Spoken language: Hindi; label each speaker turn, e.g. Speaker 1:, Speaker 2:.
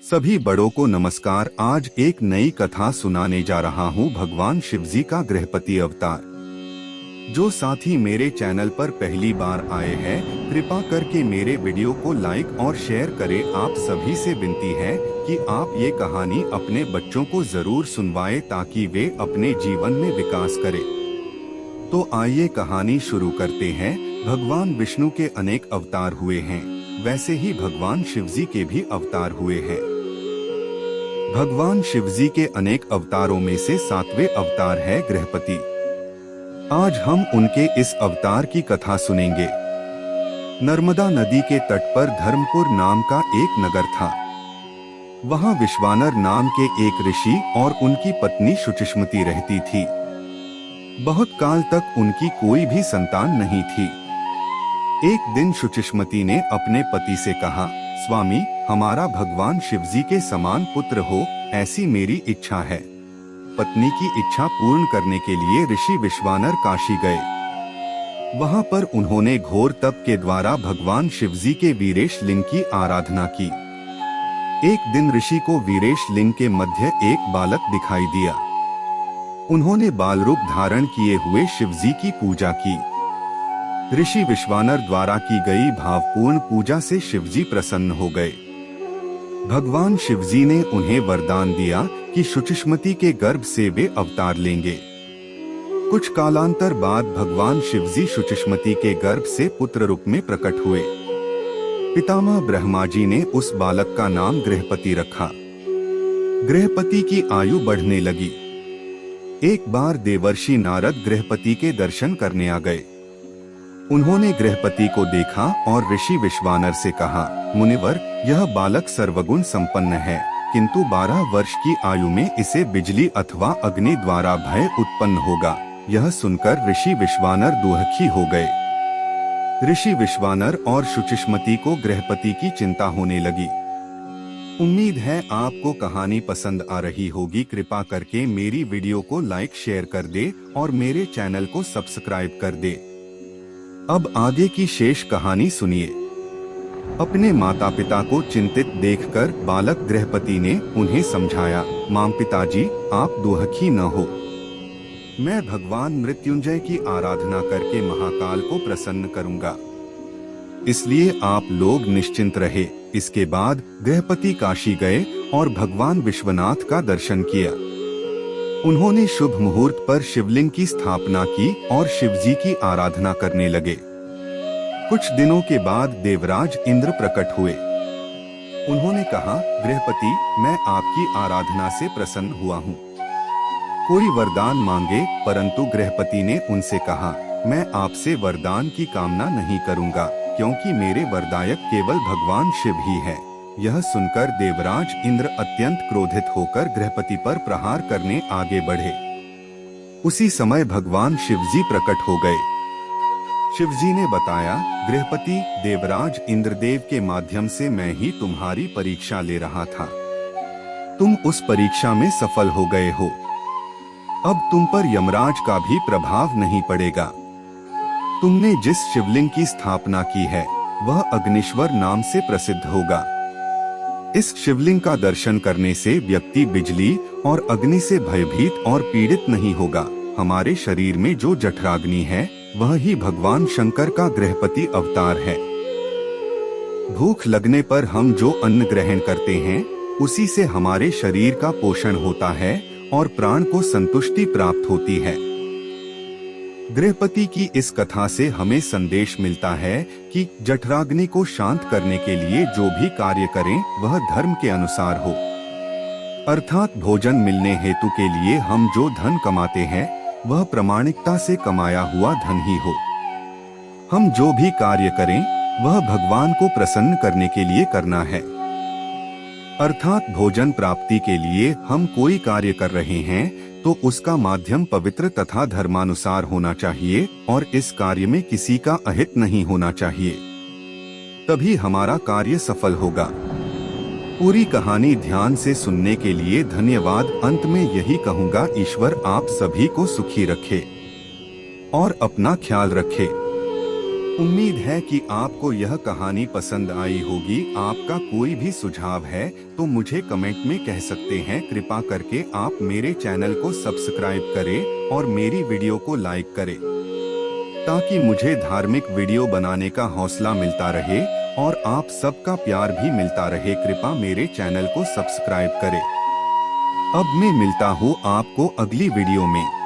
Speaker 1: सभी बड़ों को नमस्कार। आज एक नई कथा सुनाने जा रहा हूँ भगवान शिवजी का गृहपति अवतार। जो साथी मेरे चैनल पर पहली बार आए हैं, कृपा करके मेरे वीडियो को लाइक और शेयर करें। आप सभी से विनती है कि आप ये कहानी अपने बच्चों को जरूर सुनवाएं ताकि वे अपने जीवन में विकास करें। तो आइए कहानी शुरू करते हैं। भगवान विष्णु के अनेक अवतार हुए हैं, वैसे ही भगवान शिवजी के भी अवतार हुए हैं। भगवान शिवजी के अनेक अवतारों में से 7वें अवतार है गृहपति। आज हम उनके इस अवतार की कथा सुनेंगे। नर्मदा नदी के तट पर धर्मपुर नाम का एक नगर था। वहां विश्वानर नाम के एक ऋषि और उनकी पत्नी शुचिष्मति रहती थी। बहुत काल तक उनकी कोई भी संतान नहीं थी। एक दिन शुचिष्मति ने अपने पति से कहा, स्वामी, हमारा भगवान शिवजी के समान पुत्र हो, ऐसी मेरी इच्छा है। पत्नी की इच्छा पूर्ण करने के लिए ऋषि विश्वानर काशी गए। वहां पर उन्होंने घोर तप के द्वारा भगवान शिवजी के वीरेश लिंग की आराधना की। एक दिन ऋषि को वीरेश लिंग के मध्य एक बालक दिखाई दिया। उन्होंने बाल रूप धारण किए हुए शिवजी की पूजा की। ऋषि विश्वानर द्वारा की गई भावपूर्ण पूजा से शिवजी प्रसन्न हो गए। भगवान शिवजी ने उन्हें वरदान दिया कि शुचिष्मति के गर्भ से वे अवतार लेंगे। कुछ कालांतर बाद भगवान शिवजी शुचिष्मति के गर्भ से पुत्र रूप में प्रकट हुए। पितामह ब्रह्मा जी ने उस बालक का नाम गृहपति रखा। गृहपति की आयु बढ़ने लगी। एक बार देवर्षि नारद गृहपति के दर्शन करने आ गए। उन्होंने गृहपति को देखा और ऋषि विश्वानर से कहा, मुनिवर, यह बालक सर्वगुण संपन्न है, किंतु 12 वर्ष की आयु में इसे बिजली अथवा अग्नि द्वारा भय उत्पन्न होगा। यह सुनकर ऋषि विश्वानर दुखी हो गए। ऋषि विश्वानर और शुचिष्मति को गृहपति की चिंता होने लगी। उम्मीद है आपको कहानी पसंद आ रही होगी। कृपा करके मेरी वीडियो को लाइक शेयर कर दे और मेरे चैनल को सब्सक्राइब कर दे। अब आगे की शेष कहानी सुनिए। अपने माता पिता को चिंतित देखकर बालक गृहपति ने उन्हें समझाया, मां पिताजी, आप दुखी न हो। मैं भगवान मृत्युंजय की आराधना करके महाकाल को प्रसन्न करूंगा, इसलिए आप लोग निश्चिंत रहे। इसके बाद गृहपति काशी गए और भगवान विश्वनाथ का दर्शन किया। उन्होंने शुभ मुहूर्त पर शिवलिंग की स्थापना की और शिवजी की आराधना करने लगे। कुछ दिनों के बाद देवराज इंद्र प्रकट हुए। उन्होंने कहा, गृहपति, मैं आपकी आराधना से प्रसन्न हुआ हूँ। कोई वरदान मांगे। परंतु गृहपति ने उनसे कहा, मैं आपसे वरदान की कामना नहीं करूँगा, क्योंकि मेरे वरदायक केवल भगवान शिव ही है। यह सुनकर देवराज इंद्र अत्यंत क्रोधित होकर गृहपति पर प्रहार करने आगे बढ़े। उसी समय भगवान शिवजी प्रकट हो गए। शिवजी ने बताया, गृहपति, देवराज इंद्रदेव के माध्यम से मैं ही तुम्हारी परीक्षा ले रहा था। तुम उस परीक्षा में सफल हो गए हो। अब तुम पर यमराज का भी प्रभाव नहीं पड़ेगा। तुमने जिस शिवलिंग की स्थापना की है वह अग्निश्वर नाम से प्रसिद्ध होगा। इस शिवलिंग का दर्शन करने से व्यक्ति बिजली और अग्नि से भयभीत और पीड़ित नहीं होगा। हमारे शरीर में जो जठराग्नि है वह ही भगवान शंकर का गृहपति अवतार है। भूख लगने पर हम जो अन्न ग्रहण करते हैं उसी से हमारे शरीर का पोषण होता है और प्राण को संतुष्टि प्राप्त होती है। गृहपति की इस कथा से हमें संदेश मिलता है कि जठराग्नि को शांत करने के लिए जो भी कार्य करें वह धर्म के अनुसार हो, अर्थात भोजन मिलने हेतु के लिए हम जो धन कमाते हैं वह प्रामाणिकता से कमाया हुआ धन ही हो। हम जो भी कार्य करें वह भगवान को प्रसन्न करने के लिए करना है, अर्थात भोजन प्राप्ति के लिए हम कोई कार्य कर रहे हैं तो उसका माध्यम पवित्र तथा धर्मानुसार होना चाहिए और इस कार्य में किसी का अहित नहीं होना चाहिए, तभी हमारा कार्य सफल होगा। पूरी कहानी ध्यान से सुनने के लिए धन्यवाद। अंत में यही कहूँगा, ईश्वर आप सभी को सुखी रखे और अपना ख्याल रखे। उम्मीद है कि आपको यह कहानी पसंद आई होगी। आपका कोई भी सुझाव है तो मुझे कमेंट में कह सकते हैं। कृपा करके आप मेरे चैनल को सब्सक्राइब करें और मेरी वीडियो को लाइक करें ताकि मुझे धार्मिक वीडियो बनाने का हौसला मिलता रहे और आप सबका प्यार भी मिलता रहे। कृपा मेरे चैनल को सब्सक्राइब करें। अब मैं मिलता हूँ आपको अगली वीडियो में।